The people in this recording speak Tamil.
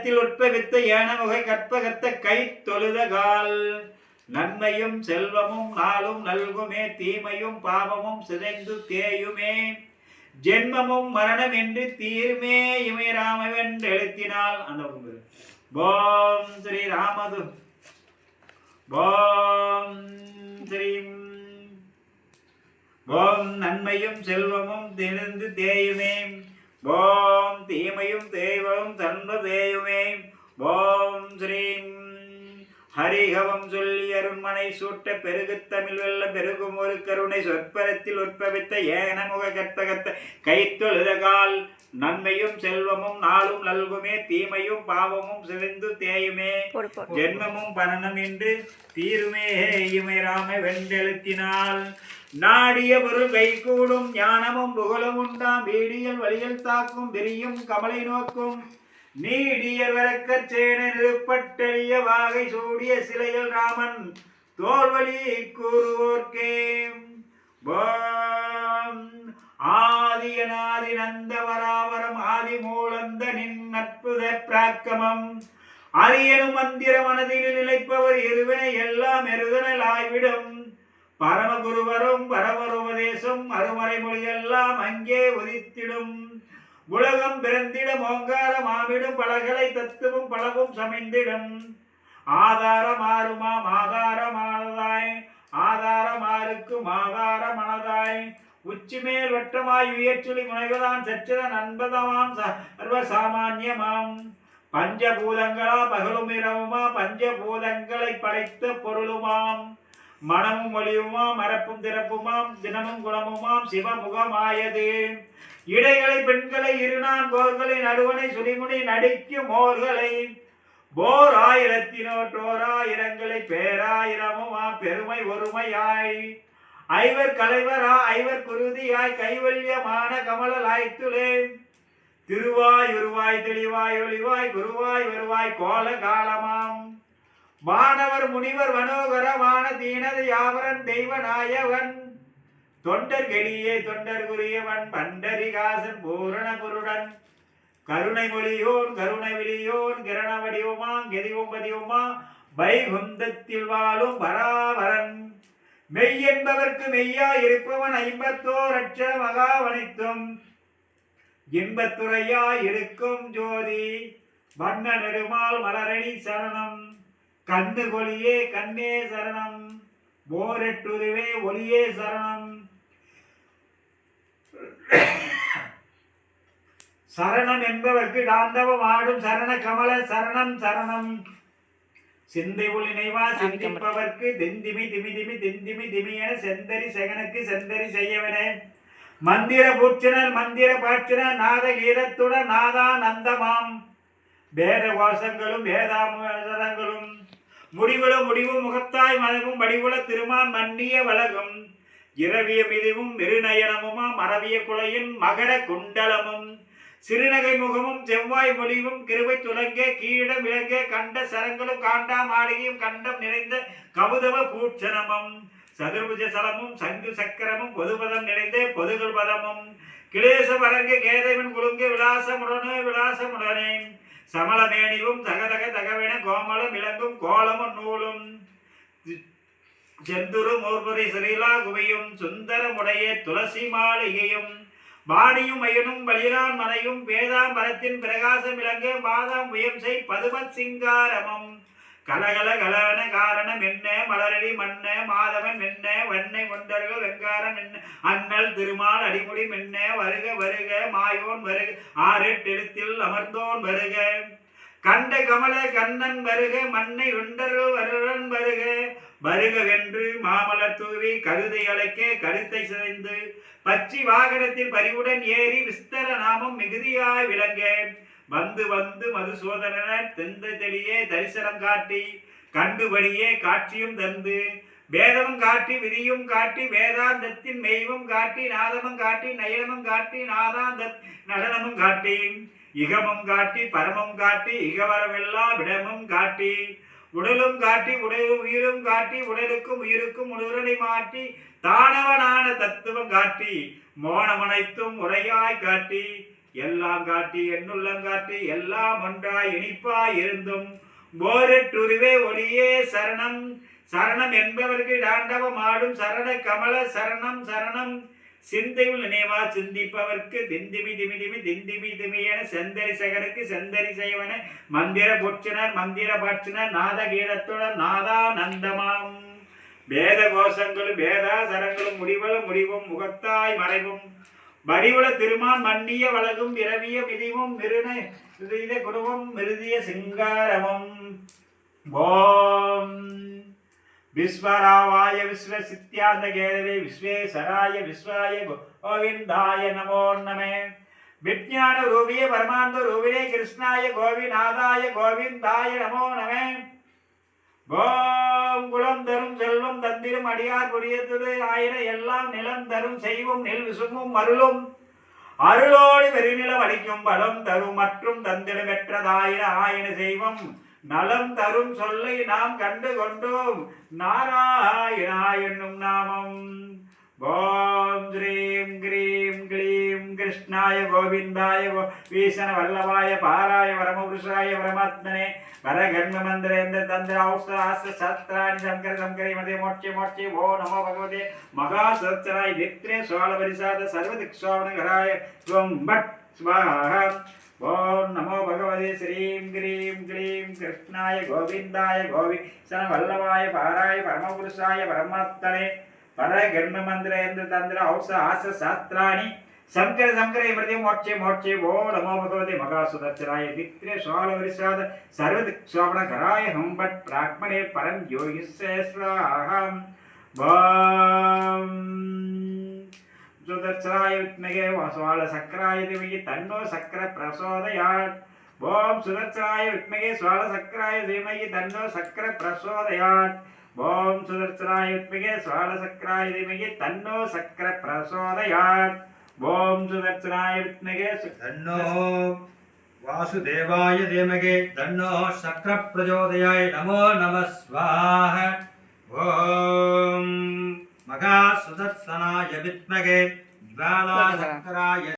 காலத்தில் உட்பவித்த ஏனமுகை கற்பகத்த கை தொழுதகால் நன்மையும் செல்வமும் நாளும் நல்குமே தீமையும் பாவமும் சிதைந்து தேயுமே ஜென்மமும் மரணம் என்று தீருமே இமைராமவென்று எழுத்தினால் அந்த ஓம் ஸ்ரீ ராமது ஓம் ஸ்ரீம் ஓம் நன்மையும் செல்வமும் திணிந்து தேயுமே ஓம் தீமையும் தேய்வமும் தன்பு தேயுமே ஓம் ஸ்ரீம் ஹரிகவம் சொல்லி அருண்மனை சூட்ட பெருகு தமிழ் வெல்ல பெருகும் ஒரு கருணை சொற்பரத்தில் உட்பவித்த ஏனமுக கற்பகத்த கைத்தொழுதகால் நன்மையும் செல்வமும் நாளும் நல்குமே தீமையும் பாவமும் சிதைந்து தேயுமே ஜென்மமும் பரணம் என்று தீருமே இமைராம வென்றெழுத்தினால் நாடிய பொருள் கைகூடும் ஞானமும் புகழும் உண்டாம் வீடியல் வழியில் தாக்கும் விரியும் கமலை நோக்கும் நீடியர் வரக்கச் சேன நிறுப்பட்டெளிய வாகை சூடிய சிலையில் ராமன் தோல்வழி கூறுவோர்க்கே ஆதியனாதி நந்த வராவரம் ஆதி மூலந்த நின் அற்புத பிராக்கமம் அரியனும் மந்திர மனதில் நிலைப்பவர் இருவினை எல்லாம் எருதனலாய்விடும் பரமகுருவரும் பரமருபதேசம் அருமறை மொழியெல்லாம் அங்கே உதித்திடும் உலகம் பிறந்திடும் ஓங்காரம் ஆவிடும் பலகலை தத்துவம் பலவும் சமைந்திடும் ஆதாரமாறுமாம் ஆதாரமானதாய் ஆதாரமாருக்கும் ஆதாரமனதாய் உச்சிமேல் வட்டமாய் உயர்ச்சொலி முனைவதான் சச்சிதன் அன்பதமாம் சர்வ சாமான்யமாம் பஞ்சபூதங்களா பகலும் இரவுமா பஞ்சபூதங்களை படைத்த பொருளுமாம் மனமும் ஒளியுமாம் மரப்பும் திறப்புமாம் தினமும் குணமுமாம் சிவமுகமாயது இடைகளை பெண்களை இருநான் கோர்களை நடுவனை சுடிமுடி நடிக்கும் மோர்களை போர் ஆயிரத்தினோற்றோராயிரங்களை பேராயிரமுமா பெருமை ஒருமையாய் ஐவர் கலைவரா ஐவர் குருதியாய் கைவல்யமான கமலாய்த்துளே திருவாய் உருவாய் தெளிவாய் ஒளிவாய் குருவாய் வருவாய் கோல காலமாம் வானவர் முனிவர் மனோகரமான தீனது யாவரன் தெய்வநாயவன் தொண்டர் கெளியே தொண்டர் குறியவன் பண்டரிகாசன் பூரண குருடன் கருணை மொழியோன் கருணை விழியோன் கிரண வடிவமா கெதிவும் பதிவுமா வைகுந்தத்தில் வாழும் பராவரன் மெய் என்பவர்க்கு மெய்யா இருப்பவன் 54 அட்சர மகாவனித்தும் இன்பத்துறையா இருக்கும் ஜோதி வண்ண நெடுமால் மலரணி சரணம் கண்ணு கொலியே கண்ணே சரணம் போரெட்டுருவே ஒளியே சரணம் சரணம் என்பவர்க்கு காந்தவம் ஆடும் சரண கமல சரணம் சரணம் சிந்தை உள் நினைவா சிந்திப்பவர்க்கு தெந்திமி திமி திமி தெந்திமி திமி என செந்தரி செகனுக்கு செந்தரி செய்யவன மந்திர பூச்சனர் மந்திர பாட்சனர் நாத கீதத்துடன் நாதா நந்தமாம் வேத கோஷங்களும் வேதாமுதங்களும் முடிவுளும் முடிவும் முகத்தாய் மதமும் வடிவுல திருமான் மன்னிய வளகும் இரவிய மிதிவும் மிருநயனமுமா மரவிய குலையின் மகர குண்டலமும் சிறுநகை முகமும் செவ்வாய் மொழிவும் கிருவை துலங்கே கீழம் விலங்கே கண்ட சரங்களும் காண்டா மாளிகையும் கண்டம் நிறைந்த கவுதவ பூட்சணமும் சதுர்புஜ சலமும் சங்கு சக்கரமும் பொதுபதம் நிறைந்த பொதுகள் பதமும் கிளேச பரங்க கேதவன் குலுங்க விலாசமுடனே சமலமேனியும் தகதக தகவென கோமலம் இளங்கும் கோலமும் நூலும் செந்துரு மூர்பரி சிறிலா குவையும் சுந்தரமுடைய துளசி மாளிகையும் வாணியும் மயனும் பலிரான் மனையும் வேதாம்பரத்தின் பிரகாசம் இலங்க பாதாம் உயம்சை பதுமத் சிங்காரமும் கலகல கலவன காரணம் என்ன மலரடி மன்ன மாதவன் என்ன வண்ணை கொண்டர்கள் வெங்காரம் என்ன அண்ணல் திருமால் அடிமுடி மென்ன வருக வருக மாயோன் வருக 6 எழுத்தில் அமர்ந்தோன் வருக கண்ட கமல கண்ணன் வருக மண்ணை உண்டர்கள் வருடன் வருக வருகவென்று மாமலர் தூவி கருதை அழைக்க கருத்தை சிதைந்து பச்சி வாகனத்தில் பரிவுடன் ஏறி விஸ்தர நாமம் மிகுதியாய் விளங்க வந்து வந்து மதுசூதனன் தெந்த தெளியே தரிசனம் காட்டி கண்டுபடியே காட்சியும் தந்து வேதமும் காட்டி விதியும் காட்டி வேதாந்தத்தின் மெய்வும் காட்டி நாதமும் காட்டி நயனமும் காட்டி நாதாந்த நடனமும் காட்டி இகமும் காட்டி பரமும் காட்டி இகவரவெல்லா விடமும் காட்டி உடலும் காட்டி உயிரும் காட்டி உடலுக்கும் உயிருக்கும் உடலை மாட்டி தானவனான தத்துவம் காட்டி மோனமனைத்தும் உரையாய் காட்டி எல்லாம் காட்டி என்னுள்ளம் காட்டி எல்லாம் ஒன்றாய் இனிப்பாய் இருந்தும் போரட்டுருவே ஒளியே சரணம் சரணம் என்பவருக்கு தாண்டவம் ஆடும் சரண கமல சரணம் சரணம் சிந்தையுள் நினைவா சிந்திப்பவர்க்கு திந்திமி திமிதிமி திந்திமி திமியென செந்தரி சகருக்கு செந்தரி செய்வன மந்திர பொற்றினர் மந்திர பட்சினர் நாத கீதத்துடன் நாதானந்தமாம் வேத கோஷங்களும் வேதாசரங்களும் முடிவும் முகத்தாய் மறைவும் வடிவுல திருமான் மன்னிய வழகும் இரவிய மிதிவும் மிருத குருவம் மிருதிய சிங்காரமும் ஓம் விஸ்வராவாய விஸ்வ சித்யாந்த கேதவே விஸ்வேஸ்வராய விஸ்வாய கோவிந்தாய நமோ நமே விஜ்ஞான ரூபிய பரமானந்த ரூபியே கிருஷ்ணாய கோவிநாதாய கோவிந்தாய நமோ நமே ஓம் குலம் தரும் செல்வம் தந்திரும் அடியார் புரியத்துடு ஆயிர எல்லாம் நிலம் தரும் செய்வும் நெல் விசும்பும் அருளும் அருளோடு வெறிநிலம் அளிக்கும் பலம் தரும் மற்றும் தந்திரம் பெற்றதாயிர ஆயின செய்வம் நலம் தரும் சொல்லை நாம் கண்டு கொண்டோம் நாராயணா என்னும் நாமம் ஓம் ஸ்ரீம் கிரீம் க்ளீம் கிருஷ்ணாய கோவிந்தாய வீசன வல்லவாய பாராய வரமபுருஷாய பரமாத்மனே வரகர்ம மந்திரேந்திர தந்திர ஔஸ்திர சஸ்திராணி சங்கர சங்கரை மதே மோட்சே ஓ நமோ பகவதே மகா சத்சராய நித்ரே சோழ பரிசாத சர்வதிக்ஷோவனகராய ஸ்வம் பட் ஸ்வாஹா ஓம் நமோ பகவதே ஸ்ரீம் கிரீம் க்ளீம் கிருஷ்ணாய கோவிந்தாய கோவிசன வல்லவாய பாராய பரமபுருஷாய பரமாத்மனே பரகர்ம மந்திரேந்திர தந்திர ஔஸ்திர சாஸ்திராணி சங்கர சங்கரை மதே மோட்சே ஓ நமோ பகவதே மகா சுதர்சனாய நித்ரே சோழ வரிசாத சர்வதிக்ஷோவனகராய ஹம் பட் பிராக்மணே பரம் யோகிஸ்வேஸ்வராஹம் ஓம் சுதர்சனாய வித்மகே சோழ சக்கராய திமகி தன்னோ சக்கர பிரசோதயாத் ஓம் சுதர்சனாய வித்மகே சோழ சக்கராய திமகி தன்னோ சக்கர பிரசோதயாத் ஓம் சுதர்சனாய வித்மகே சோழ சக்கராய திமகி தன்னோ சக்கர பிரசோதயாத் ஓம் சுதர்சனாய வித்மகே தன்னோ வாசுதேவாய தீமகே தன்னோ சக்கர பிரச்சோதயாய நமோ நம ஸ்வாஹ ஓம் மகா சுதர்சனாய வித்மகே ஜ்வாலா சக்கராய